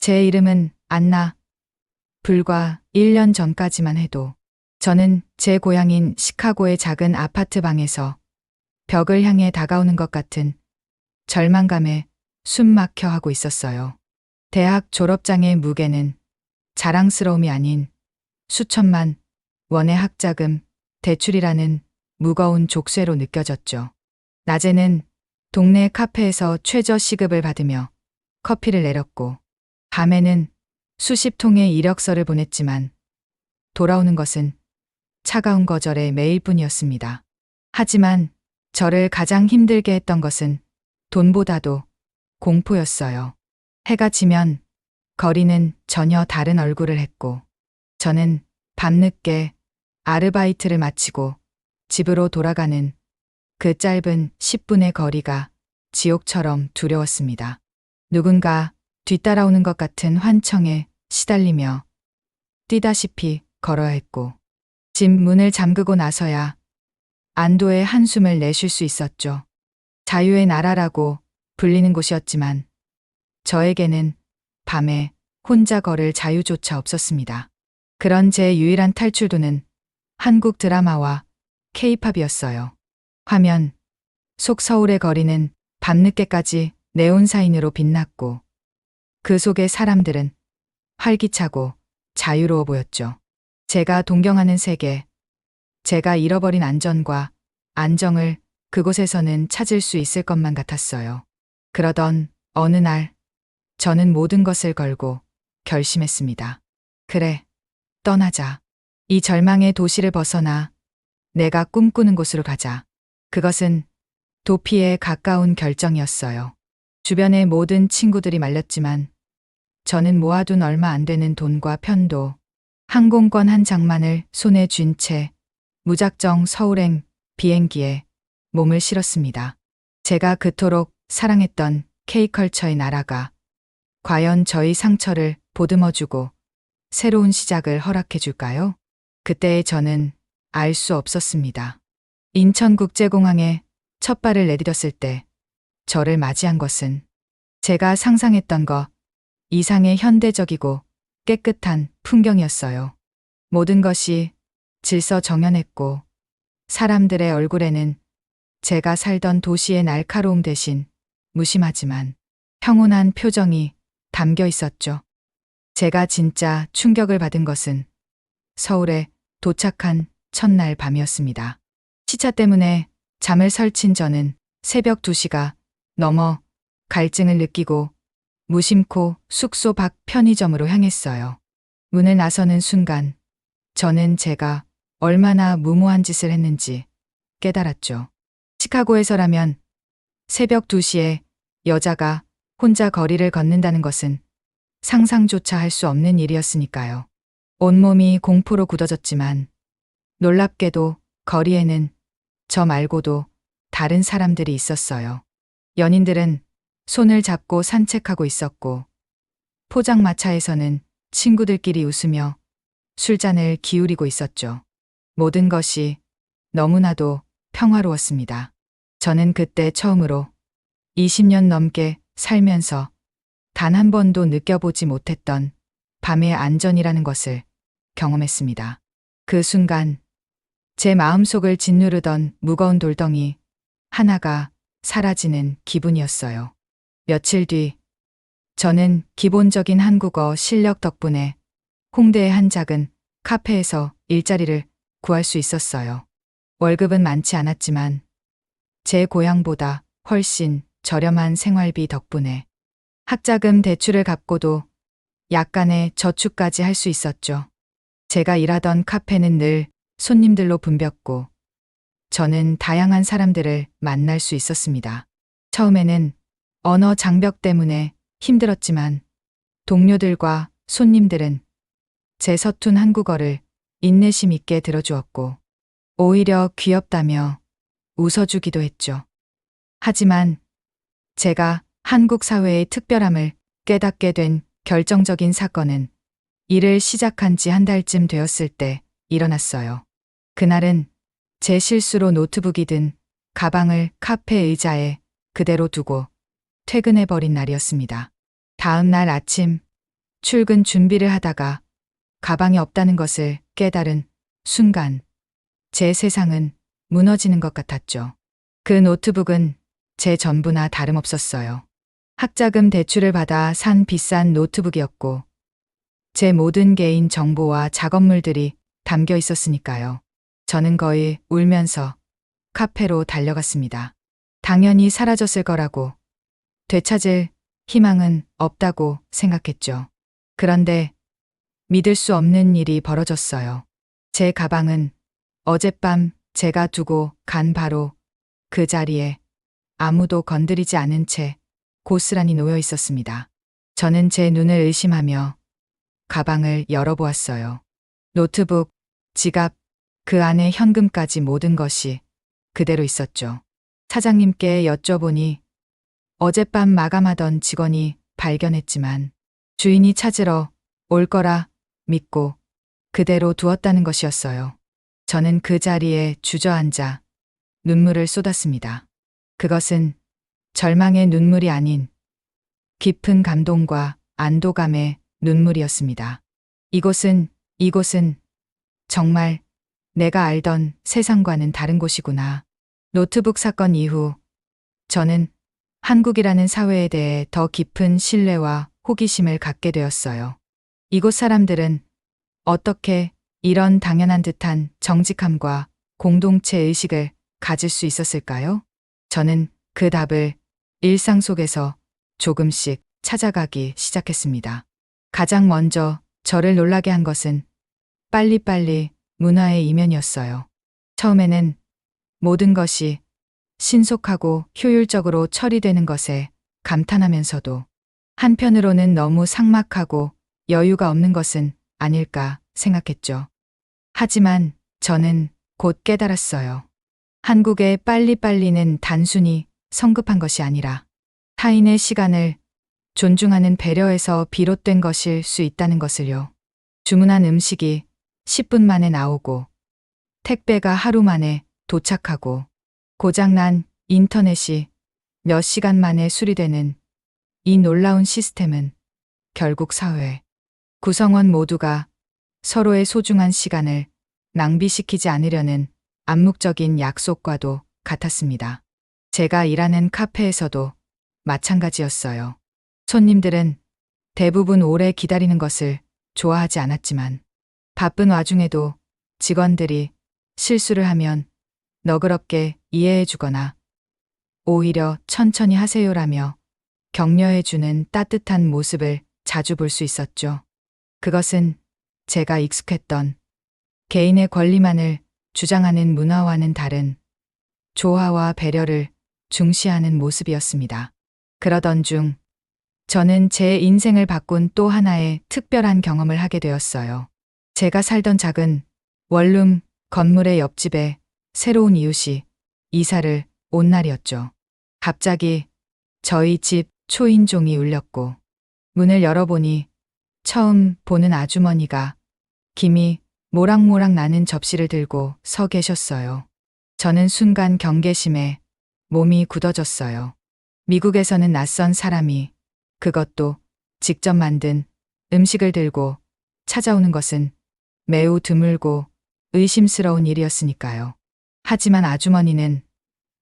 제 이름은 안나. 불과 1년 전까지만 해도 저는 제 고향인 시카고의 작은 아파트 방에서 벽을 향해 다가오는 것 같은 절망감에 숨 막혀 하고 있었어요. 대학 졸업장의 무게는 자랑스러움이 아닌 수천만 원의 학자금, 대출이라는 무거운 족쇄로 느껴졌죠. 낮에는 동네 카페에서 최저 시급을 받으며 커피를 내렸고, 밤에는 수십 통의 이력서를 보냈지만 돌아오는 것은 차가운 거절의 메일뿐이었습니다. 하지만 저를 가장 힘들게 했던 것은 돈보다도 공포였어요. 해가 지면 거리는 전혀 다른 얼굴을 했고, 저는 밤늦게 아르바이트를 마치고 집으로 돌아가는 그 짧은 10분의 거리가 지옥처럼 두려웠습니다. 누군가 뒤따라오는 것 같은 환청에 시달리며 뛰다시피 걸어야 했고, 집 문을 잠그고 나서야 안도의 한숨을 내쉴 수 있었죠. 자유의 나라라고 불리는 곳이었지만 저에게는 밤에 혼자 걸을 자유조차 없었습니다. 그런 제 유일한 탈출도는 한국 드라마와 케이팝이었어요. 화면 속 서울의 거리는 밤늦게까지 네온사인으로 빛났고, 그 속의 사람들은 활기차고 자유로워 보였죠. 제가 동경하는 세계, 제가 잃어버린 안전과 안정을 그곳에서는 찾을 수 있을 것만 같았어요. 그러던 어느 날, 저는 모든 것을 걸고 결심했습니다. 그래, 떠나자. 이 절망의 도시를 벗어나 내가 꿈꾸는 곳으로 가자. 그것은 도피에 가까운 결정이었어요. 주변의 모든 친구들이 말렸지만 저는 모아둔 얼마 안 되는 돈과 편도, 항공권 한 장만을 손에 쥔 채 무작정 서울행 비행기에 몸을 실었습니다. 제가 그토록 사랑했던 K컬처의 나라가 과연 저희 상처를 보듬어주고 새로운 시작을 허락해줄까요? 그때의 저는 알 수 없었습니다. 인천국제공항에 첫 발을 내디뎠을 때 저를 맞이한 것은 제가 상상했던 것 이상의 현대적이고 깨끗한 풍경이었어요. 모든 것이 질서정연했고, 사람들의 얼굴에는 제가 살던 도시의 날카로움 대신 무심하지만 평온한 표정이 담겨 있었죠. 제가 진짜 충격을 받은 것은 서울에 도착한 첫날 밤이었습니다. 시차 때문에 잠을 설친 저는 새벽 2시가 넘어 갈증을 느끼고 무심코 숙소 밖 편의점으로 향했어요. 문을 나서는 순간 저는 제가 얼마나 무모한 짓을 했는지 깨달았죠. 시카고에서라면 새벽 2시에 여자가 혼자 거리를 걷는다는 것은 상상조차 할 수 없는 일이었으니까요. 온몸이 공포로 굳어졌지만 놀랍게도 거리에는 저 말고도 다른 사람들이 있었어요. 연인들은 손을 잡고 산책하고 있었고, 포장마차에서는 친구들끼리 웃으며 술잔을 기울이고 있었죠. 모든 것이 너무나도 평화로웠습니다. 저는 그때 처음으로 20년 넘게 살면서 단 한 번도 느껴보지 못했던 밤의 안전이라는 것을 경험했습니다. 그 순간 제 마음속을 짓누르던 무거운 돌덩이 하나가 사라지는 기분이었어요. 며칠 뒤 저는 기본적인 한국어 실력 덕분에 홍대의 한 작은 카페에서 일자리를 구할 수 있었어요. 월급은 많지 않았지만 제 고향보다 훨씬 저렴한 생활비 덕분에 학자금 대출을 갚고도 약간의 저축까지 할 수 있었죠. 제가 일하던 카페는 늘 손님들로 붐볐고 저는 다양한 사람들을 만날 수 있었습니다. 처음에는 언어 장벽 때문에 힘들었지만 동료들과 손님들은 제 서툰 한국어를 인내심 있게 들어주었고 오히려 귀엽다며 웃어주기도 했죠. 하지만 제가 한국 사회의 특별함을 깨닫게 된 결정적인 사건은 일을 시작한 지 한 달쯤 되었을 때 일어났어요. 그날은 제 실수로 노트북이 든 가방을 카페 의자에 그대로 두고 퇴근해버린 날이었습니다. 다음 날 아침 출근 준비를 하다가 가방이 없다는 것을 깨달은 순간 제 세상은 무너지는 것 같았죠. 그 노트북은 제 전부나 다름없었어요. 학자금 대출을 받아 산 비싼 노트북이었고 제 모든 개인 정보와 작업물들이 담겨 있었으니까요. 저는 거의 울면서 카페로 달려갔습니다. 당연히 사라졌을 거라고, 되찾을 희망은 없다고 생각했죠. 그런데 믿을 수 없는 일이 벌어졌어요. 제 가방은 어젯밤 제가 두고 간 바로 그 자리에 아무도 건드리지 않은 채 고스란히 놓여 있었습니다. 저는 제 눈을 의심하며 가방을 열어보았어요. 노트북, 지갑, 그 안에 현금까지 모든 것이 그대로 있었죠. 사장님께 여쭤보니 어젯밤 마감하던 직원이 발견했지만 주인이 찾으러 올 거라 믿고 그대로 두었다는 것이었어요. 저는 그 자리에 주저앉아 눈물을 쏟았습니다. 그것은 절망의 눈물이 아닌 깊은 감동과 안도감의 눈물이었습니다. 이곳은 정말 내가 알던 세상과는 다른 곳이구나. 노트북 사건 이후 저는 한국이라는 사회에 대해 더 깊은 신뢰와 호기심을 갖게 되었어요. 이곳 사람들은 어떻게 이런 당연한 듯한 정직함과 공동체 의식을 가질 수 있었을까요? 저는 그 답을 일상 속에서 조금씩 찾아가기 시작했습니다. 가장 먼저 저를 놀라게 한 것은 빨리빨리 문화의 이면이었어요. 처음에는 모든 것이 신속하고 효율적으로 처리되는 것에 감탄하면서도 한편으로는 너무 삭막하고 여유가 없는 것은 아닐까 생각했죠. 하지만 저는 곧 깨달았어요. 한국의 빨리빨리는 단순히 성급한 것이 아니라 타인의 시간을 존중하는 배려에서 비롯된 것일 수 있다는 것을요. 주문한 음식이 10분 만에 나오고 택배가 하루 만에 도착하고 고장난 인터넷이 몇 시간 만에 수리되는 이 놀라운 시스템은 결국 사회 구성원 모두가 서로의 소중한 시간을 낭비시키지 않으려는 암묵적인 약속과도 같았습니다. 제가 일하는 카페에서도 마찬가지였어요. 손님들은 대부분 오래 기다리는 것을 좋아하지 않았지만 바쁜 와중에도 직원들이 실수를 하면 너그럽게 이해해 주거나 오히려 천천히 하세요라며 격려해 주는 따뜻한 모습을 자주 볼 수 있었죠. 그것은 제가 익숙했던 개인의 권리만을 주장하는 문화와는 다른 조화와 배려를 중시하는 모습이었습니다. 그러던 중 저는 제 인생을 바꾼 또 하나의 특별한 경험을 하게 되었어요. 제가 살던 작은 원룸 건물의 옆집에 새로운 이웃이 이사를 온 날이었죠. 갑자기 저희 집 초인종이 울렸고 문을 열어보니 처음 보는 아주머니가 김이 모락모락 나는 접시를 들고 서 계셨어요. 저는 순간 경계심에 몸이 굳어졌어요. 미국에서는 낯선 사람이, 그것도 직접 만든 음식을 들고 찾아오는 것은 매우 드물고 의심스러운 일이었으니까요. 하지만 아주머니는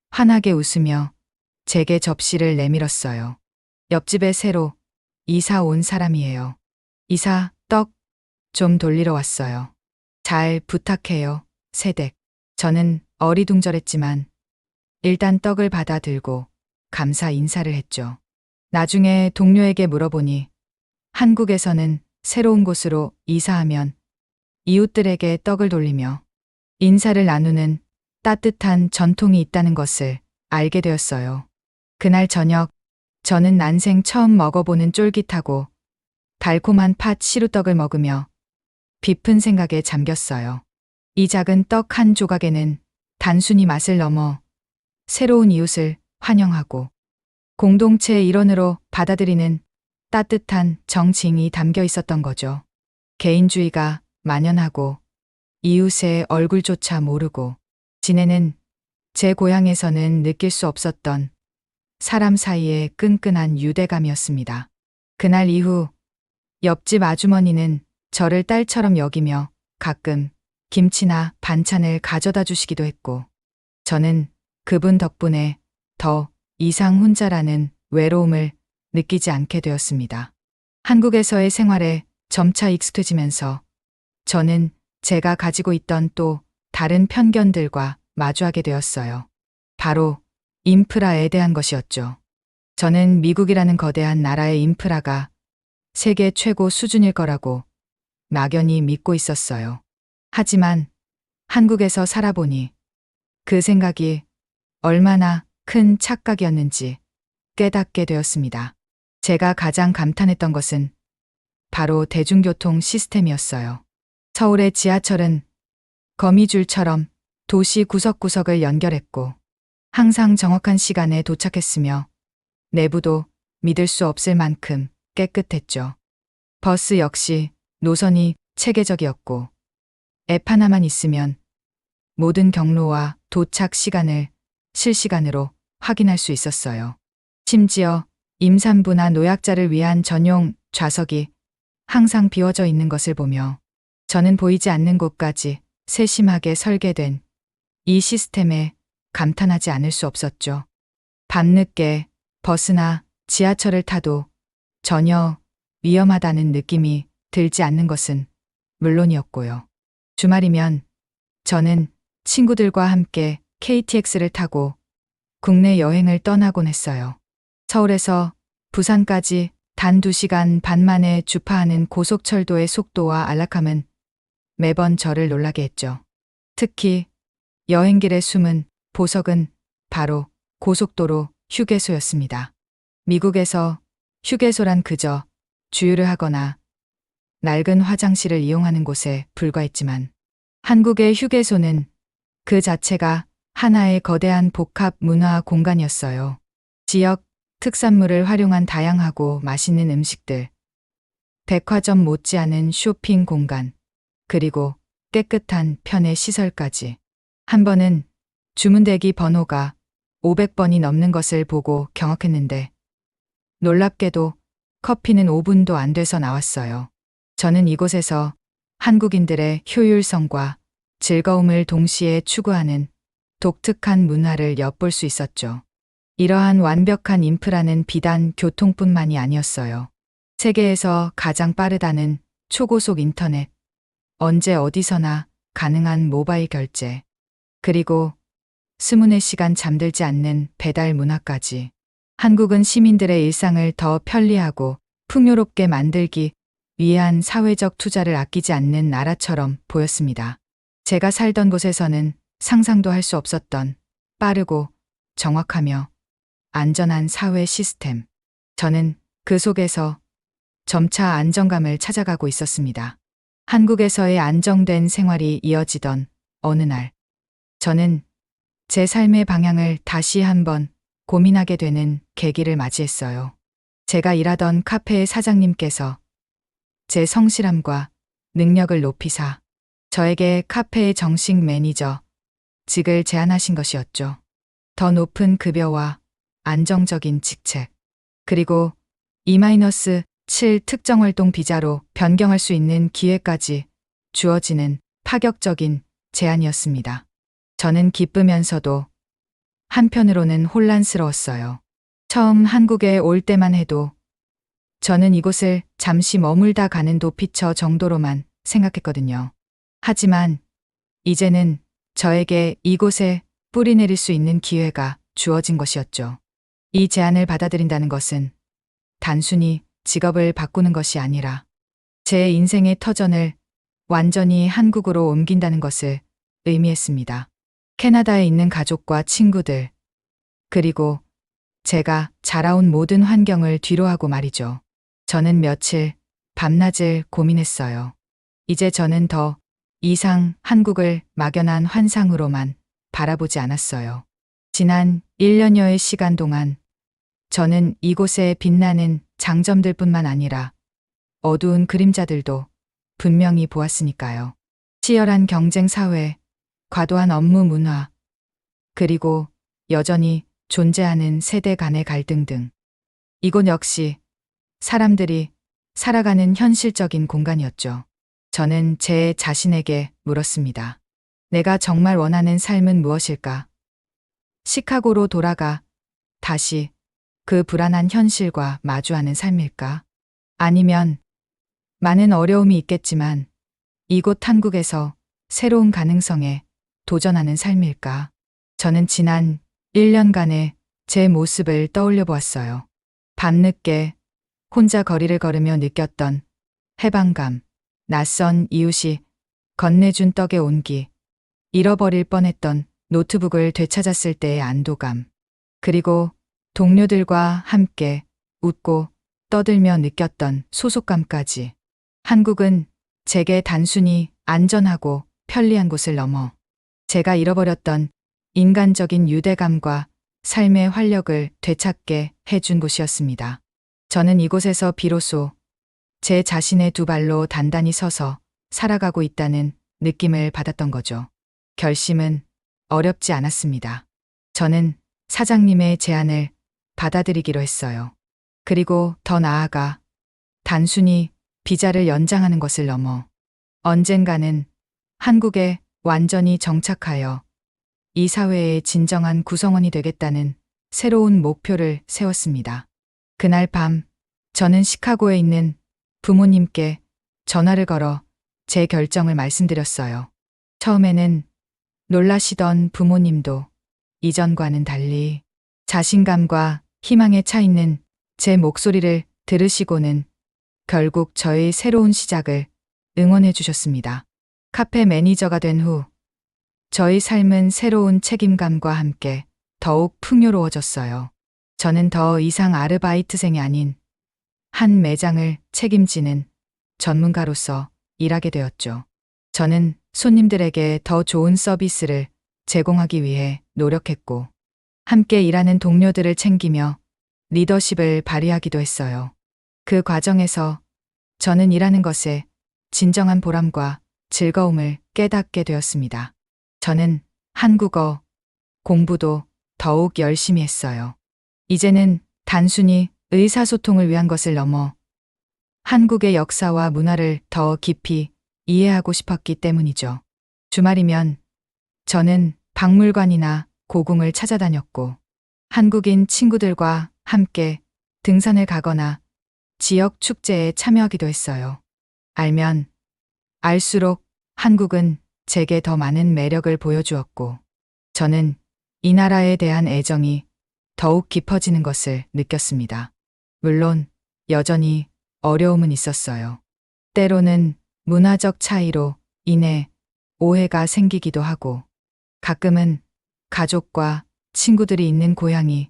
환하게 웃으며 제게 접시를 내밀었어요. 옆집에 새로 이사 온 사람이에요. 이사, 떡 좀 돌리러 왔어요. 잘 부탁해요, 세댁. 저는 어리둥절했지만 일단 떡을 받아 들고 감사 인사를 했죠. 나중에 동료에게 물어보니 한국에서는 새로운 곳으로 이사하면 이웃들에게 떡을 돌리며 인사를 나누는 따뜻한 전통이 있다는 것을 알게 되었어요. 그날 저녁 저는 난생 처음 먹어보는 쫄깃하고 달콤한 팥 시루떡을 먹으며 깊은 생각에 잠겼어요. 이 작은 떡 한 조각에는 단순히 맛을 넘어 새로운 이웃을 환영하고 공동체의 일원으로 받아들이는 따뜻한 정칭이 담겨 있었던 거죠. 개인주의가 만연하고 이웃의 얼굴조차 모르고 지내는 제 고향에서는 느낄 수 없었던 사람 사이의 끈끈한 유대감이었습니다. 그날 이후 옆집 아주머니는 저를 딸처럼 여기며 가끔 김치나 반찬을 가져다 주시기도 했고, 저는 그분 덕분에 더 이상 혼자라는 외로움을 느끼지 않게 되었습니다. 한국에서의 생활에 점차 익숙해지면서 저는 제가 가지고 있던 또 다른 편견들과 마주하게 되었어요. 바로 인프라에 대한 것이었죠. 저는 미국이라는 거대한 나라의 인프라가 세계 최고 수준일 거라고 막연히 믿고 있었어요. 하지만 한국에서 살아보니 그 생각이 얼마나 큰 착각이었는지 깨닫게 되었습니다. 제가 가장 감탄했던 것은 바로 대중교통 시스템이었어요. 서울의 지하철은 거미줄처럼 도시 구석구석을 연결했고 항상 정확한 시간에 도착했으며 내부도 믿을 수 없을 만큼 깨끗했죠. 버스 역시 노선이 체계적이었고 앱 하나만 있으면 모든 경로와 도착 시간을 실시간으로 확인할 수 있었어요. 심지어 임산부나 노약자를 위한 전용 좌석이 항상 비워져 있는 것을 보며 저는 보이지 않는 곳까지 세심하게 설계된 이 시스템에 감탄하지 않을 수 없었죠. 밤늦게 버스나 지하철을 타도 전혀 위험하다는 느낌이 들지 않는 것은 물론이었고요. 주말이면 저는 친구들과 함께 KTX를 타고 국내 여행을 떠나곤 했어요. 서울에서 부산까지 단 2시간 반 만에 주파하는 고속철도의 속도와 안락함은 매번 저를 놀라게 했죠. 특히 여행길의 숨은 보석은 바로 고속도로 휴게소였습니다. 미국에서 휴게소란 그저 주유를 하거나 낡은 화장실을 이용하는 곳에 불과했지만 한국의 휴게소는 그 자체가 하나의 거대한 복합 문화 공간이었어요. 지역 특산물을 활용한 다양하고 맛있는 음식들, 백화점 못지않은 쇼핑 공간, 그리고 깨끗한 편의 시설까지. 한 번은 주문대기 번호가 500번이 넘는 것을 보고 경악했는데 놀랍게도 커피는 5분도 안 돼서 나왔어요. 저는 이곳에서 한국인들의 효율성과 즐거움을 동시에 추구하는 독특한 문화를 엿볼 수 있었죠. 이러한 완벽한 인프라는 비단 교통뿐만이 아니었어요. 세계에서 가장 빠르다는 초고속 인터넷, 언제 어디서나 가능한 모바일 결제, 그리고 24시간 잠들지 않는 배달 문화까지. 한국은 시민들의 일상을 더 편리하고 풍요롭게 만들기 위한 사회적 투자를 아끼지 않는 나라처럼 보였습니다. 제가 살던 곳에서는 상상도 할 수 없었던 빠르고 정확하며 안전한 사회 시스템. 저는 그 속에서 점차 안정감을 찾아가고 있었습니다. 한국에서의 안정된 생활이 이어지던 어느 날, 저는 제 삶의 방향을 다시 한번 고민하게 되는 계기를 맞이했어요. 제가 일하던 카페의 사장님께서 제 성실함과 능력을 높이사 저에게 카페의 정식 매니저 직을 제안하신 것이었죠. 더 높은 급여와 안정적인 직책, 그리고 E-7 특정활동 비자로 변경할 수 있는 기회까지 주어지는 파격적인 제안이었습니다. 저는 기쁘면서도 한편으로는 혼란스러웠어요. 처음 한국에 올 때만 해도 저는 이곳을 잠시 머물다 가는 도피처 정도로만 생각했거든요. 하지만 이제는 저에게 이곳에 뿌리 내릴 수 있는 기회가 주어진 것이었죠. 이 제안을 받아들인다는 것은 단순히 직업을 바꾸는 것이 아니라 제 인생의 터전을 완전히 한국으로 옮긴다는 것을 의미했습니다. 캐나다에 있는 가족과 친구들, 그리고 제가 자라온 모든 환경을 뒤로하고 말이죠. 저는 며칠 밤낮을 고민했어요. 이제 저는 더 이상 한국을 막연한 환상으로만 바라보지 않았어요. 지난 1년여의 시간 동안 저는 이곳의 빛나는 장점들뿐만 아니라 어두운 그림자들도 분명히 보았으니까요. 치열한 경쟁 사회, 과도한 업무 문화, 그리고 여전히 존재하는 세대 간의 갈등 등 이곳 역시 사람들이 살아가는 현실적인 공간이었죠. 저는 제 자신에게 물었습니다. 내가 정말 원하는 삶은 무엇일까? 시카고로 돌아가 다시 그 불안한 현실과 마주하는 삶일까? 아니면 많은 어려움이 있겠지만 이곳 한국에서 새로운 가능성에 도전하는 삶일까? 저는 지난 1년간의 제 모습을 떠올려 보았어요. 밤늦게 혼자 거리를 걸으며 느꼈던 해방감, 낯선 이웃이 건네준 떡의 온기, 잃어버릴 뻔했던 노트북을 되찾았을 때의 안도감, 그리고 동료들과 함께 웃고 떠들며 느꼈던 소속감까지. 한국은 제게 단순히 안전하고 편리한 곳을 넘어 제가 잃어버렸던 인간적인 유대감과 삶의 활력을 되찾게 해준 곳이었습니다. 저는 이곳에서 비로소 제 자신의 두 발로 단단히 서서 살아가고 있다는 느낌을 받았던 거죠. 결심은 어렵지 않았습니다. 저는 사장님의 제안을 받아들이기로 했어요. 그리고 더 나아가 단순히 비자를 연장하는 것을 넘어 언젠가는 한국에 완전히 정착하여 이 사회의 진정한 구성원이 되겠다는 새로운 목표를 세웠습니다. 그날 밤 저는 시카고에 있는 부모님께 전화를 걸어 제 결정을 말씀드렸어요. 처음에는 놀라시던 부모님도 이전과는 달리 자신감과 희망에 차 있는 제 목소리를 들으시고는 결국 저의 새로운 시작을 응원해 주셨습니다. 카페 매니저가 된 후 저의 삶은 새로운 책임감과 함께 더욱 풍요로워졌어요. 저는 더 이상 아르바이트생이 아닌 한 매장을 책임지는 전문가로서 일하게 되었죠. 저는 손님들에게 더 좋은 서비스를 제공하기 위해 노력했고, 함께 일하는 동료들을 챙기며 리더십을 발휘하기도 했어요. 그 과정에서 저는 일하는 것에 진정한 보람과 즐거움을 깨닫게 되었습니다. 저는 한국어 공부도 더욱 열심히 했어요. 이제는 단순히 의사소통을 위한 것을 넘어 한국의 역사와 문화를 더 깊이 이해하고 싶었기 때문이죠. 주말이면 저는 박물관이나 고궁을 찾아다녔고, 한국인 친구들과 함께 등산을 가거나 지역 축제에 참여하기도 했어요. 알면 알수록 한국은 제게 더 많은 매력을 보여주었고, 저는 이 나라에 대한 애정이 더욱 깊어지는 것을 느꼈습니다. 물론 여전히 어려움은 있었어요. 때로는 문화적 차이로 인해 오해가 생기기도 하고, 가끔은 가족과 친구들이 있는 고향이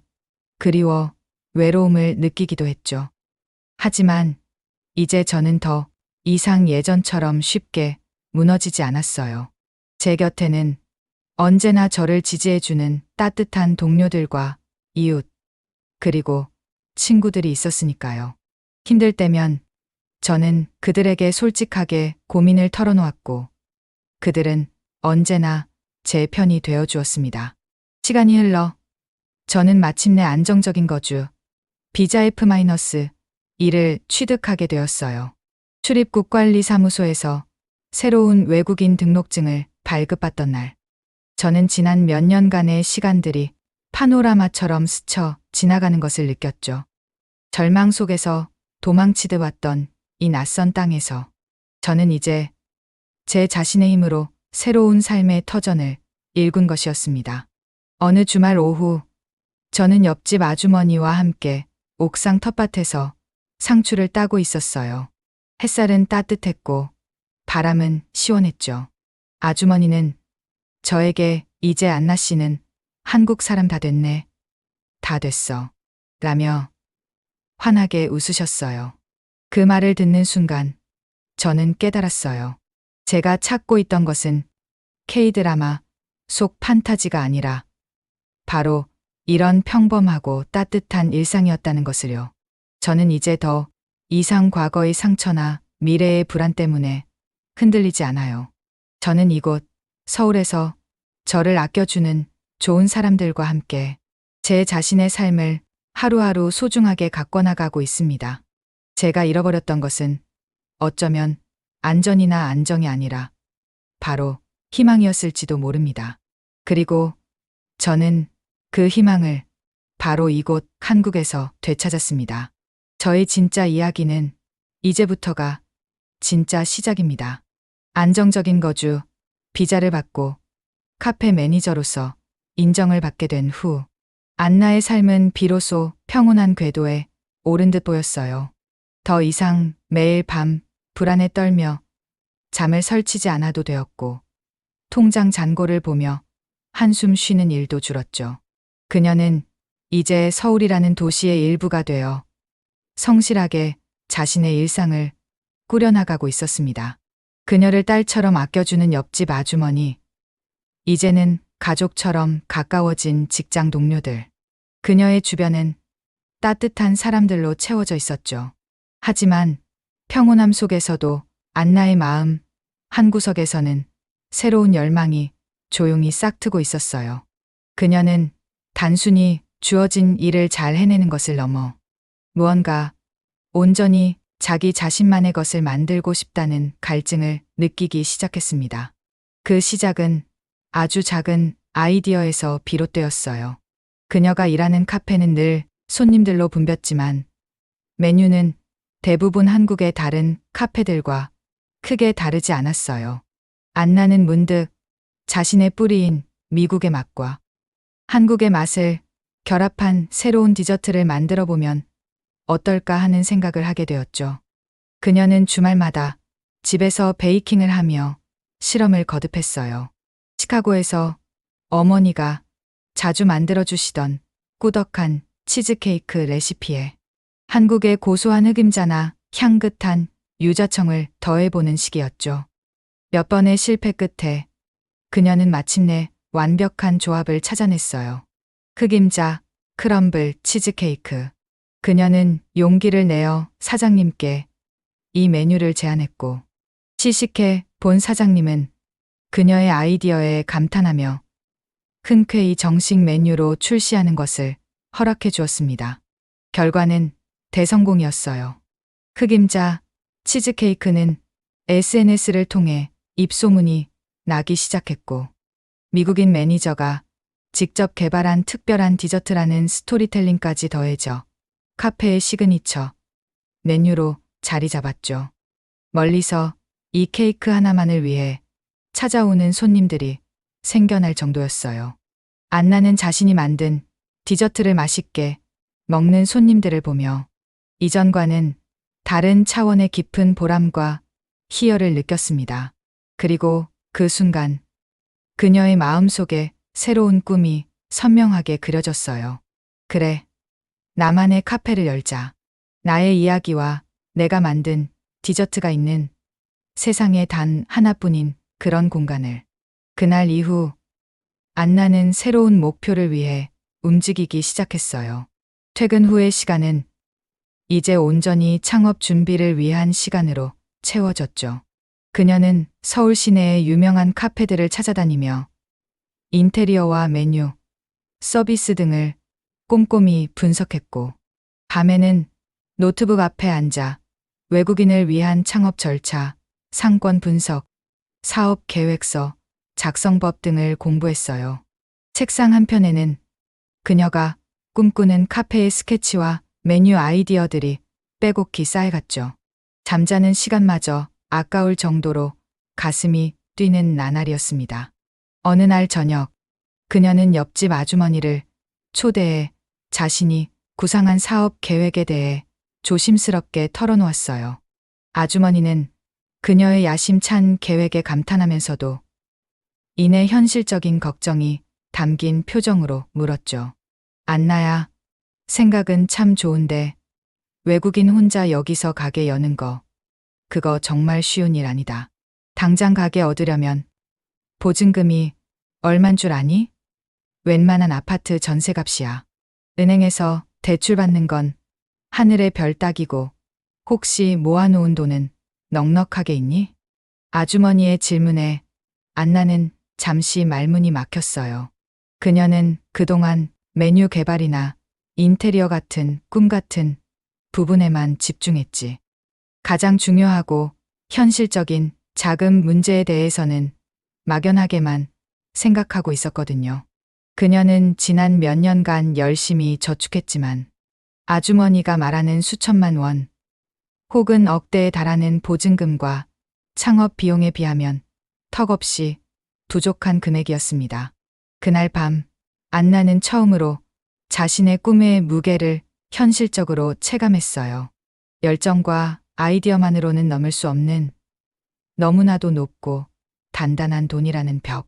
그리워 외로움을 느끼기도 했죠. 하지만 이제 저는 더 이상 예전처럼 쉽게 무너지지 않았어요. 제 곁에는 언제나 저를 지지해주는 따뜻한 동료들과 이웃, 그리고 친구들이 있었으니까요. 힘들 때면 저는 그들에게 솔직하게 고민을 털어놓았고, 그들은 언제나 제 편이 되어 주었습니다. 시간이 흘러 저는 마침내 안정적인 거주, 비자 F-1을 취득하게 되었어요. 출입국 관리 사무소에서 새로운 외국인 등록증을 발급받던 날, 저는 지난 몇 년간의 시간들이 파노라마처럼 스쳐 지나가는 것을 느꼈죠. 절망 속에서 도망치듯 왔던 이 낯선 땅에서 저는 이제 제 자신의 힘으로 새로운 삶의 터전을 일군 것이었습니다. 어느 주말 오후 저는 옆집 아주머니와 함께 옥상 텃밭에서 상추를 따고 있었어요. 햇살은 따뜻했고 바람은 시원했죠. 아주머니는 저에게 이제 안나 씨는 한국 사람 다 됐네. 다 됐어. 라며 환하게 웃으셨어요. 그 말을 듣는 순간 저는 깨달았어요. 제가 찾고 있던 것은 K-드라마 속 판타지가 아니라 바로 이런 평범하고 따뜻한 일상이었다는 것을요. 저는 이제 더 이상 과거의 상처나 미래의 불안 때문에 흔들리지 않아요. 저는 이곳 서울에서 저를 아껴주는 좋은 사람들과 함께 제 자신의 삶을 하루하루 소중하게 가꿔나가고 있습니다. 제가 잃어버렸던 것은 어쩌면 안전이나 안정이 아니라 바로 희망이었을지도 모릅니다. 그리고 저는 그 희망을 바로 이곳 한국에서 되찾았습니다. 저의 진짜 이야기는 이제부터가 진짜 시작입니다. 안정적인 거주, 비자를 받고 카페 매니저로서 인정을 받게 된 후 안나의 삶은 비로소 평온한 궤도에 오른 듯 보였어요. 더 이상 매일 밤 불안에 떨며 잠을 설치지 않아도 되었고 통장 잔고를 보며 한숨 쉬는 일도 줄었죠. 그녀는 이제 서울이라는 도시의 일부가 되어 성실하게 자신의 일상을 꾸려나가고 있었습니다. 그녀를 딸처럼 아껴주는 옆집 아주머니, 이제는 가족처럼 가까워진 직장 동료들, 그녀의 주변은 따뜻한 사람들로 채워져 있었죠. 하지만 평온함 속에서도 안나의 마음 한구석에서는 새로운 열망이 조용히 싹트고 있었어요. 그녀는 단순히 주어진 일을 잘 해내는 것을 넘어 무언가 온전히 자기 자신만의 것을 만들고 싶다는 갈증을 느끼기 시작했습니다. 그 시작은 아주 작은 아이디어에서 비롯되었어요. 그녀가 일하는 카페는 늘 손님들로 붐볐지만 메뉴는 대부분 한국의 다른 카페들과 크게 다르지 않았어요. 안나는 문득 자신의 뿌리인 미국의 맛과 한국의 맛을 결합한 새로운 디저트를 만들어 보면 어떨까 하는 생각을 하게 되었죠. 그녀는 주말마다 집에서 베이킹을 하며 실험을 거듭했어요. 시카고에서 어머니가 자주 만들어 주시던 꾸덕한 치즈케이크 레시피에 한국의 고소한 흑임자나 향긋한 유자청을 더해보는 시기였죠. 몇 번의 실패 끝에 그녀는 마침내 완벽한 조합을 찾아냈어요. 흑임자, 크럼블, 치즈케이크. 그녀는 용기를 내어 사장님께 이 메뉴를 제안했고 시식해 본 사장님은 그녀의 아이디어에 감탄하며 흔쾌히 정식 메뉴로 출시하는 것을 허락해 주었습니다. 결과는 대성공이었어요. 흑임자, 치즈케이크는 SNS를 통해 입소문이 나기 시작했고 미국인 매니저가 직접 개발한 특별한 디저트라는 스토리텔링까지 더해져 카페의 시그니처 메뉴로 자리 잡았죠. 멀리서 이 케이크 하나만을 위해 찾아오는 손님들이 생겨날 정도였어요. 안나는 자신이 만든 디저트를 맛있게 먹는 손님들을 보며 이전과는 다른 차원의 깊은 보람과 희열을 느꼈습니다. 그리고 그 순간 그녀의 마음속에 새로운 꿈이 선명하게 그려졌어요. 그래, 나만의 카페를 열자. 나의 이야기와 내가 만든 디저트가 있는 세상에 단 하나뿐인 그런 공간을. 그날 이후 안나는 새로운 목표를 위해 움직이기 시작했어요. 퇴근 후의 시간은 이제 온전히 창업 준비를 위한 시간으로 채워졌죠. 그녀는 서울 시내의 유명한 카페들을 찾아다니며 인테리어와 메뉴, 서비스 등을 꼼꼼히 분석했고 밤에는 노트북 앞에 앉아 외국인을 위한 창업 절차, 상권 분석, 사업 계획서, 작성법 등을 공부했어요. 책상 한편에는 그녀가 꿈꾸는 카페의 스케치와 메뉴 아이디어들이 빼곡히 쌓여갔죠. 잠자는 시간마저 아까울 정도로 가슴이 뛰는 나날이었습니다. 어느 날 저녁, 그녀는 옆집 아주머니를 초대해 자신이 구상한 사업 계획에 대해 조심스럽게 털어놓았어요. 아주머니는 그녀의 야심찬 계획에 감탄하면서도 이내 현실적인 걱정이 담긴 표정으로 물었죠. 안나야, 생각은 참 좋은데 외국인 혼자 여기서 가게 여는 거, 그거 정말 쉬운 일 아니다. 당장 가게 얻으려면 보증금이 얼만 줄 아니? 웬만한 아파트 전세값이야. 은행에서 대출 받는 건 하늘의 별 따기고 혹시 모아놓은 돈은 넉넉하게 있니? 아주머니의 질문에 안나는 잠시 말문이 막혔어요. 그녀는 그동안 메뉴 개발이나 인테리어 같은 꿈 같은 부분에만 집중했지. 가장 중요하고 현실적인 자금 문제에 대해서는 막연하게만 생각하고 있었거든요. 그녀는 지난 몇 년간 열심히 저축했지만 아주머니가 말하는 수천만 원 혹은 억대에 달하는 보증금과 창업 비용에 비하면 턱없이 부족한 금액이었습니다. 그날 밤 안나는 처음으로 자신의 꿈의 무게를 현실적으로 체감했어요. 열정과 아이디어만으로는 넘을 수 없는 너무나도 높고 단단한 돈이라는 벽.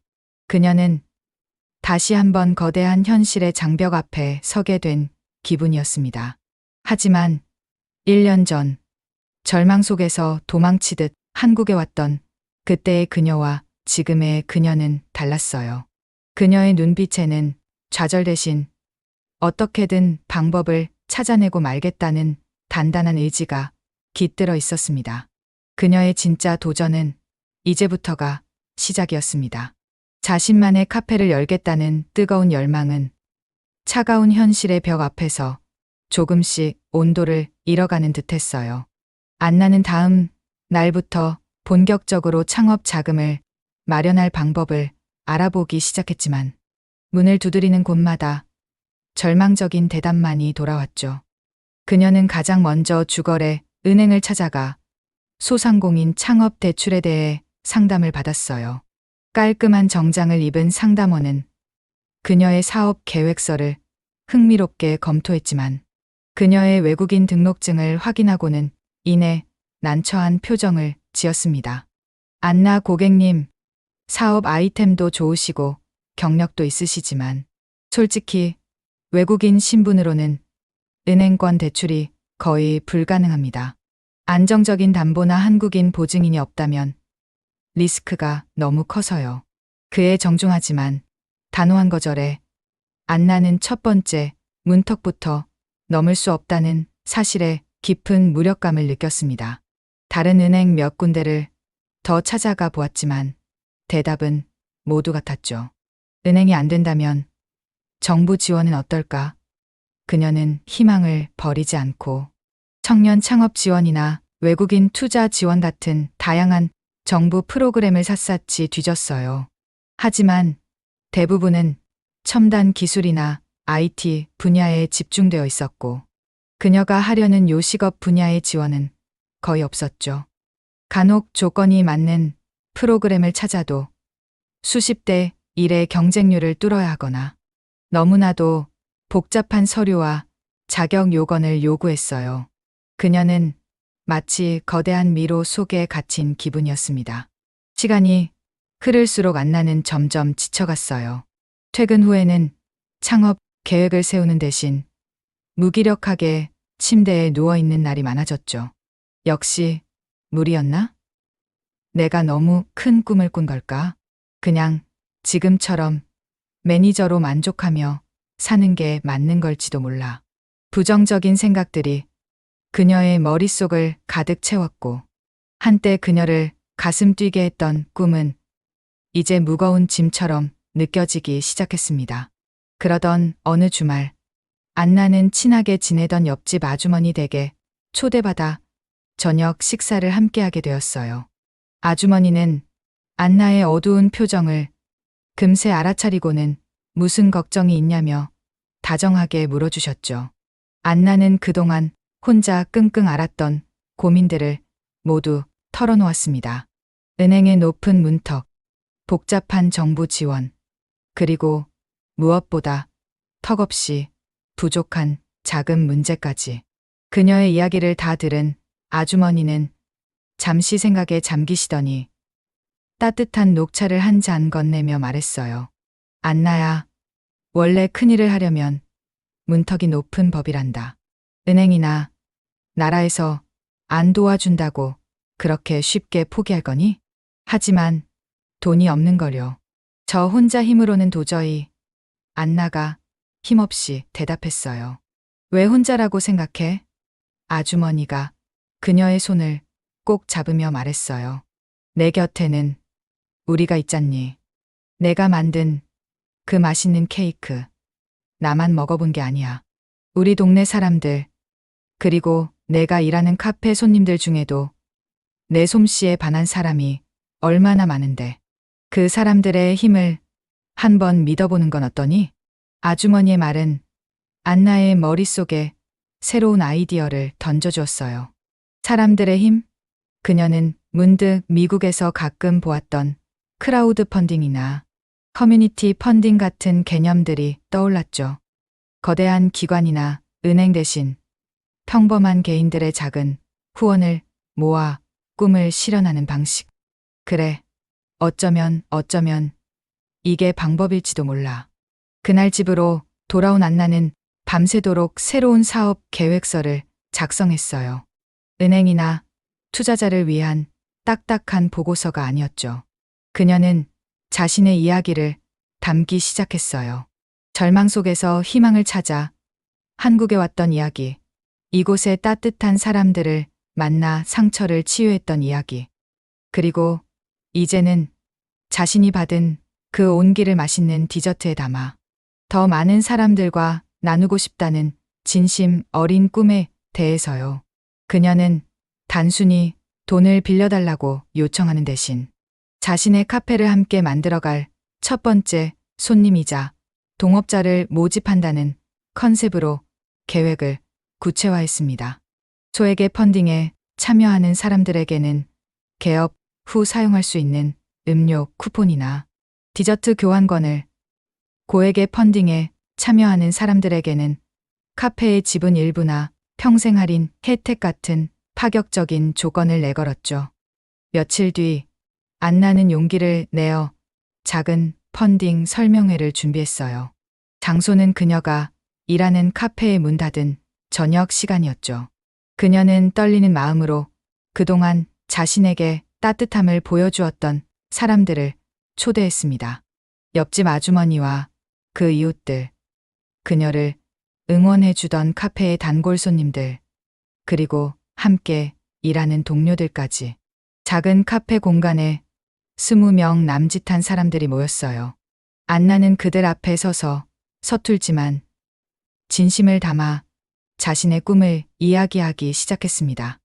그녀는 다시 한번 거대한 현실의 장벽 앞에 서게 된 기분이었습니다. 하지만 1년 전 절망 속에서 도망치듯 한국에 왔던 그때의 그녀와 지금의 그녀는 달랐어요. 그녀의 눈빛에는 좌절 대신 어떻게든 방법을 찾아내고 말겠다는 단단한 의지가 깃들어 있었습니다. 그녀의 진짜 도전은 이제부터가 시작이었습니다. 자신만의 카페를 열겠다는 뜨거운 열망은 차가운 현실의 벽 앞에서 조금씩 온도를 잃어가는 듯했어요. 안나는 다음 날부터 본격적으로 창업 자금을 마련할 방법을 알아보기 시작했지만 문을 두드리는 곳마다 절망적인 대답만이 돌아왔죠. 그녀는 가장 먼저 주거래 은행을 찾아가 소상공인 창업 대출에 대해 상담을 받았어요. 깔끔한 정장을 입은 상담원은 그녀의 사업 계획서를 흥미롭게 검토했지만 그녀의 외국인 등록증을 확인하고는 이내 난처한 표정을 지었습니다. 안나 고객님, 사업 아이템도 좋으시고 경력도 있으시지만 솔직히 외국인 신분으로는 은행권 대출이 거의 불가능합니다. 안정적인 담보나 한국인 보증인이 없다면 리스크가 너무 커서요. 그의 정중하지만 단호한 거절에 안나는 첫 번째 문턱부터 넘을 수 없다는 사실에 깊은 무력감을 느꼈습니다. 다른 은행 몇 군데를 더 찾아가 보았지만 대답은 모두 같았죠. 은행이 안 된다면 정부 지원은 어떨까? 그녀는 희망을 버리지 않고 청년 창업 지원이나 외국인 투자 지원 같은 다양한 정부 프로그램을 샅샅이 뒤졌어요. 하지만 대부분은 첨단 기술이나 IT 분야에 집중되어 있었고 그녀가 하려는 요식업 분야의 지원은 거의 없었죠. 간혹 조건이 맞는 프로그램을 찾아도 수십 대 1의 경쟁률을 뚫어야 하거나 너무나도 복잡한 서류와 자격 요건을 요구했어요. 그녀는 마치 거대한 미로 속에 갇힌 기분이었습니다. 시간이 흐를수록 안나는 점점 지쳐갔어요. 퇴근 후에는 창업 계획을 세우는 대신 무기력하게 침대에 누워있는 날이 많아졌죠. 역시 무리였나? 내가 너무 큰 꿈을 꾼 걸까? 그냥 지금처럼 매니저로 만족하며 사는 게 맞는 걸지도 몰라. 부정적인 생각들이 그녀의 머릿속을 가득 채웠고 한때 그녀를 가슴 뛰게 했던 꿈은 이제 무거운 짐처럼 느껴지기 시작했습니다. 그러던 어느 주말 안나는 친하게 지내던 옆집 아주머니 댁에 초대받아 저녁 식사를 함께하게 되었어요. 아주머니는 안나의 어두운 표정을 금세 알아차리고는 무슨 걱정이 있냐며 다정하게 물어주셨죠. 안나는 그동안 혼자 끙끙 앓았던 고민들을 모두 털어놓았습니다. 은행의 높은 문턱, 복잡한 정부 지원, 그리고 무엇보다 턱없이 부족한 자금 문제까지. 그녀의 이야기를 다 들은 아주머니는 잠시 생각에 잠기시더니 따뜻한 녹차를 한 잔 건네며 말했어요. 안나야, 원래 큰일을 하려면 문턱이 높은 법이란다. 은행이나 나라에서 안 도와준다고 그렇게 쉽게 포기할 거니? 하지만 돈이 없는 거려. 저 혼자 힘으로는 도저히. 안나가 힘없이 대답했어요. 왜 혼자라고 생각해? 아주머니가 그녀의 손을 꼭 잡으며 말했어요. 내 곁에는 우리가 있잖니. 내가 만든 그 맛있는 케이크 나만 먹어본 게 아니야. 우리 동네 사람들, 그리고 내가 일하는 카페 손님들 중에도 내 솜씨에 반한 사람이 얼마나 많은데 그 사람들의 힘을 한번 믿어보는 건 어떠니? 아주머니의 말은 안나의 머릿속에 새로운 아이디어를 던져주었어요. 사람들의 힘? 그녀는 문득 미국에서 가끔 보았던 크라우드 펀딩이나 커뮤니티 펀딩 같은 개념들이 떠올랐죠. 거대한 기관이나 은행 대신 평범한 개인들의 작은 후원을 모아 꿈을 실현하는 방식. 그래, 어쩌면 이게 방법일지도 몰라. 그날 집으로 돌아온 안나는 밤새도록 새로운 사업 계획서를 작성했어요. 은행이나 투자자를 위한 딱딱한 보고서가 아니었죠. 그녀는 자신의 이야기를 담기 시작했어요. 절망 속에서 희망을 찾아 한국에 왔던 이야기, 이곳의 따뜻한 사람들을 만나 상처를 치유했던 이야기, 그리고 이제는 자신이 받은 그 온기를 맛있는 디저트에 담아 더 많은 사람들과 나누고 싶다는 진심 어린 꿈에 대해서요. 그녀는 단순히 돈을 빌려달라고 요청하는 대신 자신의 카페를 함께 만들어갈 첫 번째 손님이자 동업자를 모집한다는 컨셉으로 계획을 구체화했습니다. 소액의 펀딩에 참여하는 사람들에게는 개업 후 사용할 수 있는 음료 쿠폰이나 디저트 교환권을, 고액의 펀딩에 참여하는 사람들에게는 카페의 지분 일부나 평생 할인 혜택 같은 파격적인 조건을 내걸었죠. 며칠 뒤 안나는 용기를 내어 작은 펀딩 설명회를 준비했어요. 장소는 그녀가 일하는 카페의 문 닫은 저녁 시간이었죠. 그녀는 떨리는 마음으로 그동안 자신에게 따뜻함을 보여주었던 사람들을 초대했습니다. 옆집 아주머니와 그 이웃들, 그녀를 응원해주던 카페의 단골 손님들, 그리고 함께 일하는 동료들까지. 작은 카페 공간에 20명 남짓한 사람들이 모였어요. 안나는 그들 앞에 서서 서툴지만 진심을 담아 자신의 꿈을 이야기하기 시작했습니다.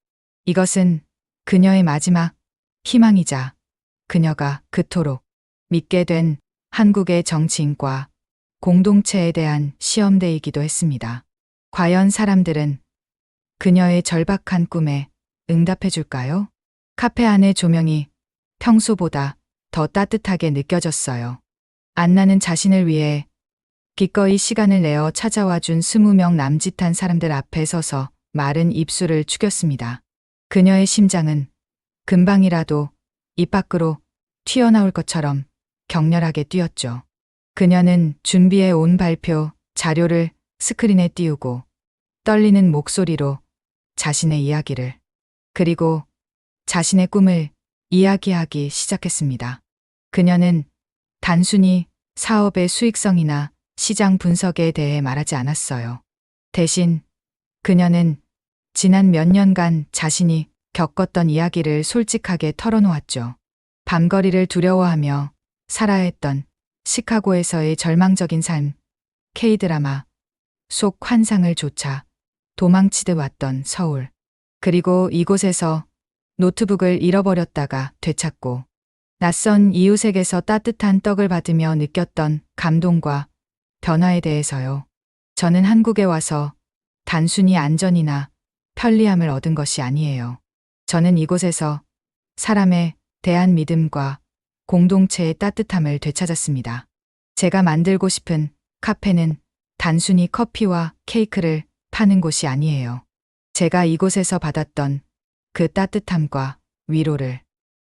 이것은 그녀의 마지막 희망이자 그녀가 그토록 믿게 된 한국의 정치인과 공동체에 대한 시험대이기도 했습니다. 과연 사람들은 그녀의 절박한 꿈에 응답해 줄까요? 카페 안의 조명이 평소보다 더 따뜻하게 느껴졌어요. 안나는 자신을 위해 기꺼이 시간을 내어 찾아와 준 20명 남짓한 사람들 앞에 서서 마른 입술을 축였습니다. 그녀의 심장은 금방이라도 입 밖으로 튀어나올 것처럼 격렬하게 뛰었죠. 그녀는 준비해 온 발표 자료를 스크린에 띄우고 떨리는 목소리로 자신의 이야기를, 그리고 자신의 꿈을 이야기하기 시작했습니다. 그녀는 단순히 사업의 수익성이나 시장 분석에 대해 말하지 않았어요. 대신 그녀는 지난 몇 년간 자신이 겪었던 이야기를 솔직하게 털어놓았죠. 밤거리를 두려워하며 살아야 했던 시카고에서의 절망적인 삶, K드라마 속 환상을 쫓아 도망치듯 왔던 서울, 그리고 이곳에서 노트북을 잃어버렸다가 되찾고 낯선 이웃에게서 따뜻한 떡을 받으며 느꼈던 감동과 변화에 대해서요. 저는 한국에 와서 단순히 안전이나 편리함을 얻은 것이 아니에요. 저는 이곳에서 사람에 대한 믿음과 공동체의 따뜻함을 되찾았습니다. 제가 만들고 싶은 카페는 단순히 커피와 케이크를 파는 곳이 아니에요. 제가 이곳에서 받았던 그 따뜻함과 위로를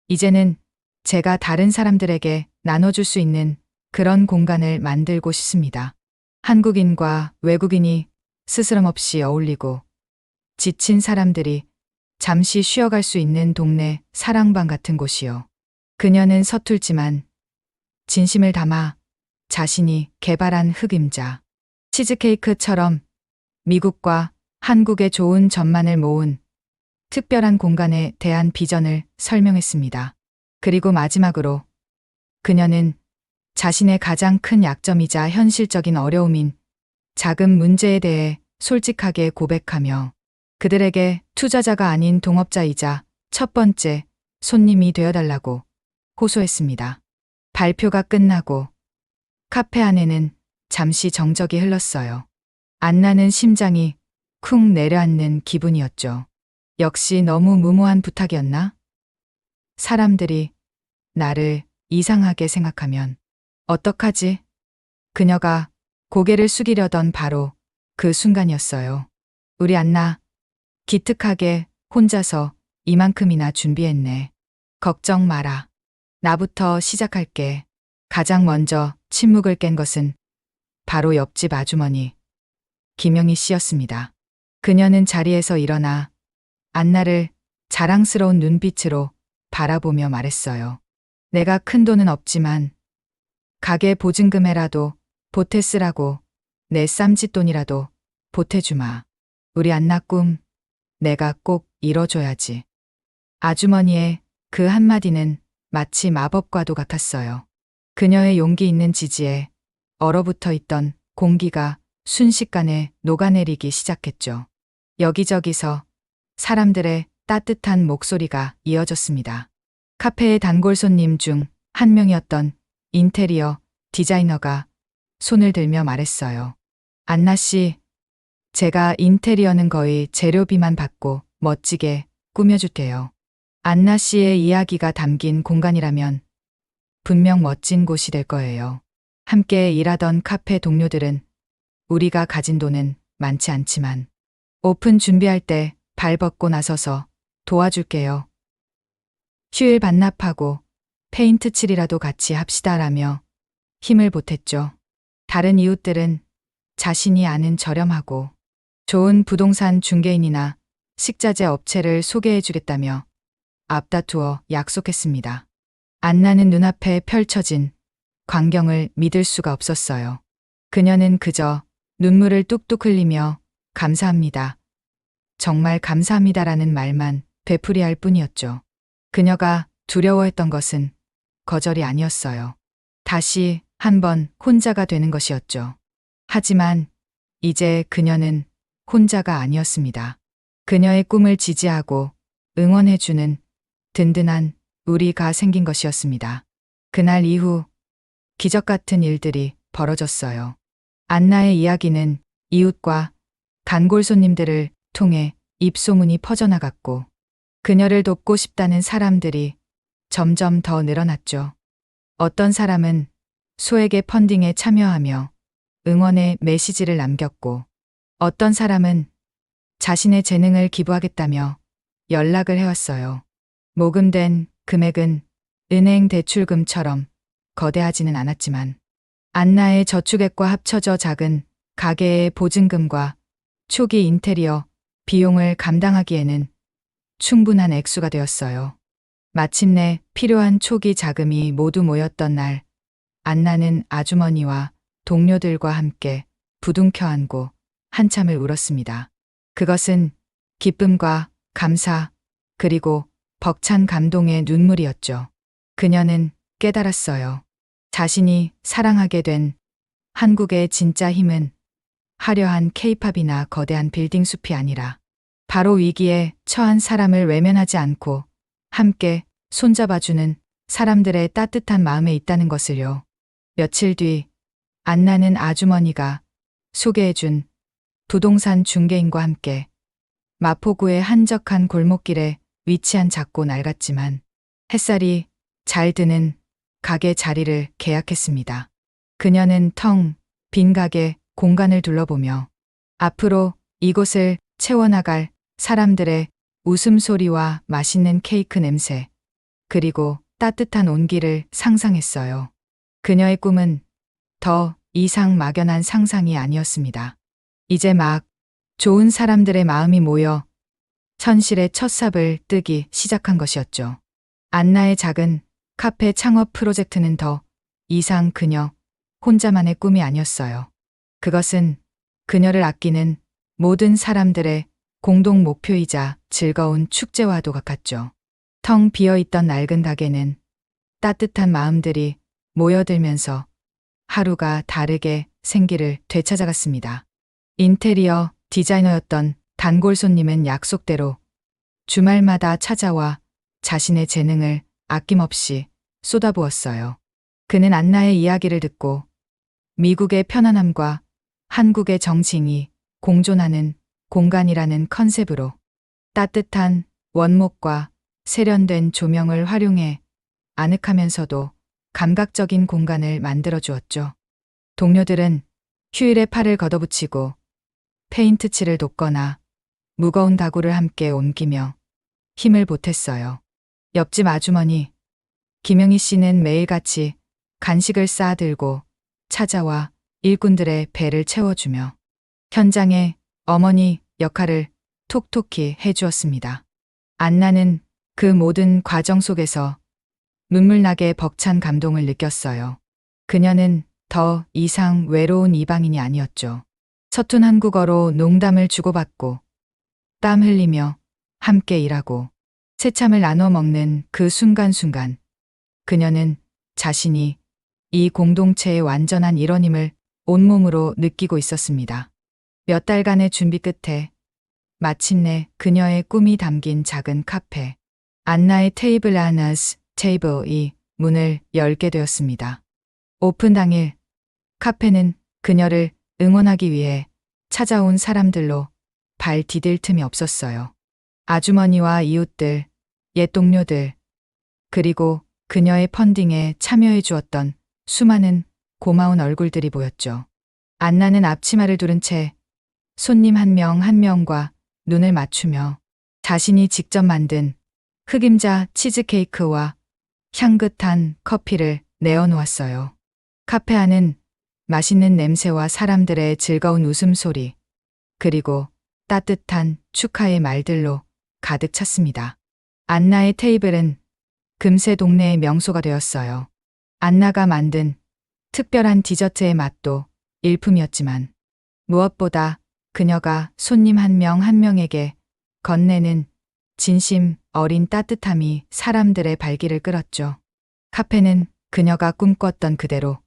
이제는 제가 다른 사람들에게 나눠줄 수 있는 그런 공간을 만들고 싶습니다. 한국인과 외국인이 스스럼 없이 어울리고 지친 사람들이 잠시 쉬어갈 수 있는 동네 사랑방 같은 곳이요. 그녀는 서툴지만 진심을 담아 자신이 개발한 흑임자, 치즈케이크처럼 미국과 한국의 좋은 점만을 모은 특별한 공간에 대한 비전을 설명했습니다. 그리고 마지막으로 그녀는 자신의 가장 큰 약점이자 현실적인 어려움인 작은 문제에 대해 솔직하게 고백하며 그들에게 투자자가 아닌 동업자이자 첫 번째 손님이 되어달라고 호소했습니다. 발표가 끝나고 카페 안에는 잠시 정적이 흘렀어요. 안나는 심장이 쿵 내려앉는 기분이었죠. 역시 너무 무모한 부탁이었나? 사람들이 나를 이상하게 생각하면 어떡하지? 그녀가 고개를 숙이려던 바로 그 순간이었어요. 우리 안나, 기특하게 혼자서 이만큼이나 준비했네. 걱정 마라. 나부터 시작할게. 가장 먼저 침묵을 깬 것은 바로 옆집 아주머니, 김영희 씨였습니다. 그녀는 자리에서 일어나 안나를 자랑스러운 눈빛으로 바라보며 말했어요. 내가 큰 돈은 없지만 가게 보증금에라도 보태 쓰라고 내 쌈짓돈이라도 보태주마. 우리 안나 꿈 내가 꼭 이뤄줘야지. 아주머니의 그 한마디는 마치 마법과도 같았어요. 그녀의 용기 있는 지지에 얼어붙어 있던 공기가 순식간에 녹아내리기 시작했죠. 여기저기서 사람들의 따뜻한 목소리가 이어졌습니다. 카페의 단골 손님 중 한 명이었던 인테리어 디자이너가 손을 들며 말했어요. 안나 씨, 제가 인테리어는 거의 재료비만 받고 멋지게 꾸며줄게요. 안나 씨의 이야기가 담긴 공간이라면 분명 멋진 곳이 될 거예요. 함께 일하던 카페 동료들은 우리가 가진 돈은 많지 않지만 오픈 준비할 때 발벗고 나서서 도와줄게요. 휴일 반납하고 페인트 칠이라도 같이 합시다라며 힘을 보탰죠. 다른 이웃들은 자신이 아는 저렴하고 좋은 부동산 중개인이나 식자재 업체를 소개해 주겠다며 앞다투어 약속했습니다. 안나는 눈앞에 펼쳐진 광경을 믿을 수가 없었어요. 그녀는 그저 눈물을 뚝뚝 흘리며 감사합니다. 정말 감사합니다라는 말만 되풀이할 뿐이었죠. 그녀가 두려워했던 것은 거절이 아니었어요. 다시 한번 혼자가 되는 것이었죠. 하지만 이제 그녀는 혼자가 아니었습니다. 그녀의 꿈을 지지하고 응원해주는 든든한 우리가 생긴 것이었습니다. 그날 이후 기적 같은 일들이 벌어졌어요. 안나의 이야기는 이웃과 단골 손님들을 통해 입소문이 퍼져나갔고 그녀를 돕고 싶다는 사람들이 점점 더 늘어났죠. 어떤 사람은 소액의 펀딩에 참여하며 응원의 메시지를 남겼고 어떤 사람은 자신의 재능을 기부하겠다며 연락을 해왔어요. 모금된 금액은 은행 대출금처럼 거대하지는 않았지만 안나의 저축액과 합쳐져 작은 가게의 보증금과 초기 인테리어 비용을 감당하기에는 충분한 액수가 되었어요. 마침내 필요한 초기 자금이 모두 모였던 날, 안나는 아주머니와 동료들과 함께 부둥켜 안고 한참을 울었습니다. 그것은 기쁨과 감사, 그리고 벅찬 감동의 눈물이었죠. 그녀는 깨달았어요. 자신이 사랑하게 된 한국의 진짜 힘은 화려한 케이팝이나 거대한 빌딩 숲이 아니라 바로 위기에 처한 사람을 외면하지 않고 함께 손잡아주는 사람들의 따뜻한 마음에 있다는 것을요. 며칠 뒤 안나는 아주머니가 소개해준 부동산 중개인과 함께 마포구의 한적한 골목길에 위치한 작고 낡았지만 햇살이 잘 드는 가게 자리를 계약했습니다. 그녀는 텅 빈 가게 공간을 둘러보며 앞으로 이곳을 채워나갈 사람들의 웃음소리와 맛있는 케이크 냄새, 그리고 따뜻한 온기를 상상했어요. 그녀의 꿈은 더 이상 막연한 상상이 아니었습니다. 이제 막 좋은 사람들의 마음이 모여 현실의 첫 삽을 뜨기 시작한 것이었죠. 안나의 작은 카페 창업 프로젝트는 더 이상 그녀 혼자만의 꿈이 아니었어요. 그것은 그녀를 아끼는 모든 사람들의 공동 목표이자 즐거운 축제와도 같았죠. 텅 비어있던 낡은 가게는 따뜻한 마음들이 모여들면서 하루가 다르게 생기를 되찾아갔습니다. 인테리어 디자이너였던 단골 손님은 약속대로 주말마다 찾아와 자신의 재능을 아낌없이 쏟아부었어요. 그는 안나의 이야기를 듣고 미국의 편안함과 한국의 정칭이 공존하는 공간이라는 컨셉으로 따뜻한 원목과 세련된 조명을 활용해 아늑하면서도 감각적인 공간을 만들어 주었죠. 동료들은 휴일에 팔을 걷어붙이고 페인트칠을 돕거나 무거운 다구를 함께 옮기며 힘을 보탰어요. 옆집 아주머니 김영희 씨는 매일같이 간식을 쌓아들고 찾아와 일꾼들의 배를 채워주며 현장에 어머니 역할을 톡톡히 해주었습니다. 안나는 그 모든 과정 속에서 눈물나게 벅찬 감동을 느꼈어요. 그녀는 더 이상 외로운 이방인이 아니었죠. 서툰 한국어로 농담을 주고받고 땀 흘리며 함께 일하고 새참을 나눠 먹는 그 순간순간 그녀는 자신이 이 공동체의 완전한 일원임을 온몸으로 느끼고 있었습니다. 몇 달간의 준비 끝에 마침내 그녀의 꿈이 담긴 작은 카페 안나의 테이블 아나스 테이블이 문을 열게 되었습니다. 오픈 당일 카페는 그녀를 응원하기 위해 찾아온 사람들로 발 디딜 틈이 없었어요. 아주머니와 이웃들, 옛 동료들, 그리고 그녀의 펀딩에 참여해 주었던 수많은 고마운 얼굴들이 보였죠. 안나는 앞치마를 두른 채 손님 한 명 한 명과 눈을 맞추며 자신이 직접 만든 흑임자 치즈케이크와 향긋한 커피를 내어놓았어요. 카페 안은 맛있는 냄새와 사람들의 즐거운 웃음소리, 그리고 따뜻한 축하의 말들로 가득 찼습니다. 안나의 테이블은 금세 동네의 명소가 되었어요. 안나가 만든 특별한 디저트의 맛도 일품이었지만 무엇보다 그녀가 손님 한 명 한 명에게 건네는 진심 어린 따뜻함이 사람들의 발길을 끌었죠. 카페는 그녀가 꿈꿨던 그대로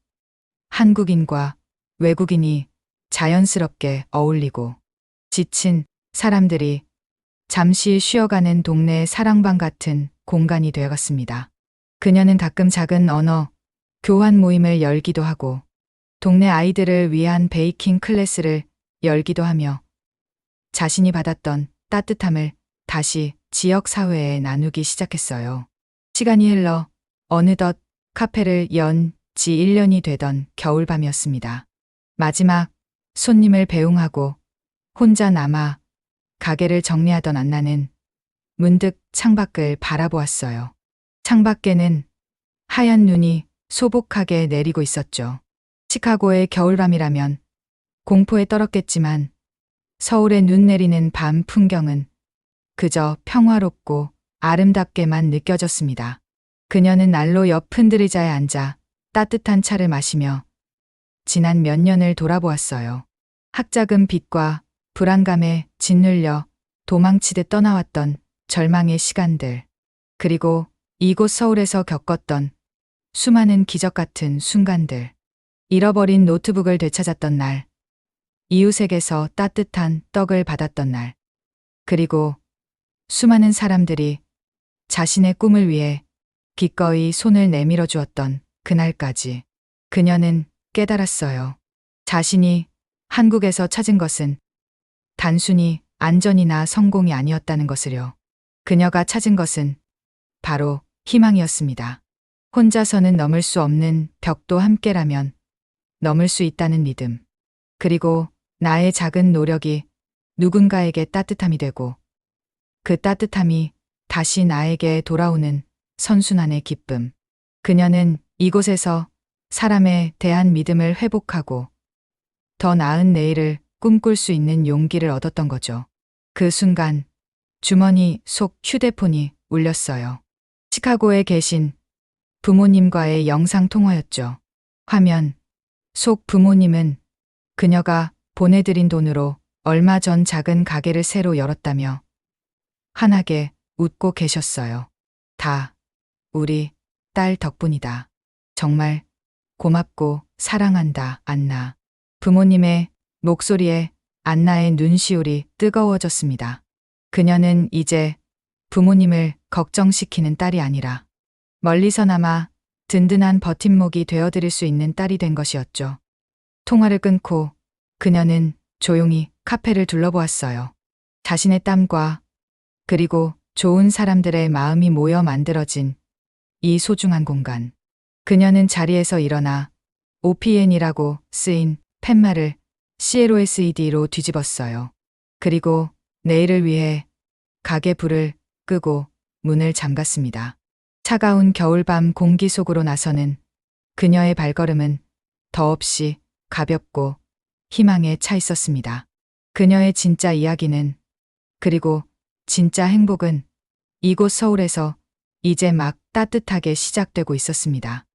한국인과 외국인이 자연스럽게 어울리고 지친 사람들이 잠시 쉬어가는 동네의 사랑방 같은 공간이 되어갔습니다. 그녀는 가끔 작은 언어 교환 모임을 열기도 하고 동네 아이들을 위한 베이킹 클래스를 열기도 하며 자신이 받았던 따뜻함을 다시 지역 사회에 나누기 시작했어요. 시간이 흘러 어느덧 카페를 연 지 1년이 되던 겨울밤이었습니다. 마지막 손님을 배웅하고 혼자 남아 가게를 정리하던 안나는 문득 창밖을 바라보았어요. 창밖에는 하얀 눈이 소복하게 내리고 있었죠. 시카고의 겨울밤이라면 공포에 떨었겠지만 서울에 눈 내리는 밤 풍경은 그저 평화롭고 아름답게만 느껴졌습니다. 그녀는 난로 옆 흔들의자에 앉아 따뜻한 차를 마시며 지난 몇 년을 돌아보았어요. 학자금 빛과 불안감에 짓눌려 도망치듯 떠나왔던 절망의 시간들, 그리고 이곳 서울에서 겪었던 수많은 기적 같은 순간들, 잃어버린 노트북을 되찾았던 날, 이웃에게서 따뜻한 떡을 받았던 날, 그리고 수많은 사람들이 자신의 꿈을 위해 기꺼이 손을 내밀어 주었던 그날까지 그녀는 깨달았어요. 자신이 한국에서 찾은 것은 단순히 안전이나 성공이 아니었다는 것을요. 그녀가 찾은 것은 바로 희망이었습니다. 혼자서는 넘을 수 없는 벽도 함께라면 넘을 수 있다는 믿음. 그리고 나의 작은 노력이 누군가에게 따뜻함이 되고 그 따뜻함이 다시 나에게 돌아오는 선순환의 기쁨. 그녀는 이곳에서 사람에 대한 믿음을 회복하고 더 나은 내일을 꿈꿀 수 있는 용기를 얻었던 거죠. 그 순간 주머니 속 휴대폰이 울렸어요. 시카고에 계신 부모님과의 영상 통화였죠. 화면 속 부모님은 그녀가 보내드린 돈으로 얼마 전 작은 가게를 새로 열었다며 환하게 웃고 계셨어요. 다 우리 딸 덕분이다. 정말 고맙고 사랑한다, 안나. 부모님의 목소리에 안나의 눈시울이 뜨거워졌습니다. 그녀는 이제 부모님을 걱정시키는 딸이 아니라 멀리서나마 든든한 버팀목이 되어드릴 수 있는 딸이 된 것이었죠. 통화를 끊고 그녀는 조용히 카페를 둘러보았어요. 자신의 땀과 그리고 좋은 사람들의 마음이 모여 만들어진 이 소중한 공간. 그녀는 자리에서 일어나 OPN이라고 쓰인 팻말을 CLOSED로 뒤집었어요. 그리고 내일을 위해 가게 불을 끄고 문을 잠갔습니다. 차가운 겨울밤 공기 속으로 나서는 그녀의 발걸음은 더없이 가볍고 희망에 차 있었습니다. 그녀의 진짜 이야기는, 그리고 진짜 행복은 이곳 서울에서 이제 막 따뜻하게 시작되고 있었습니다.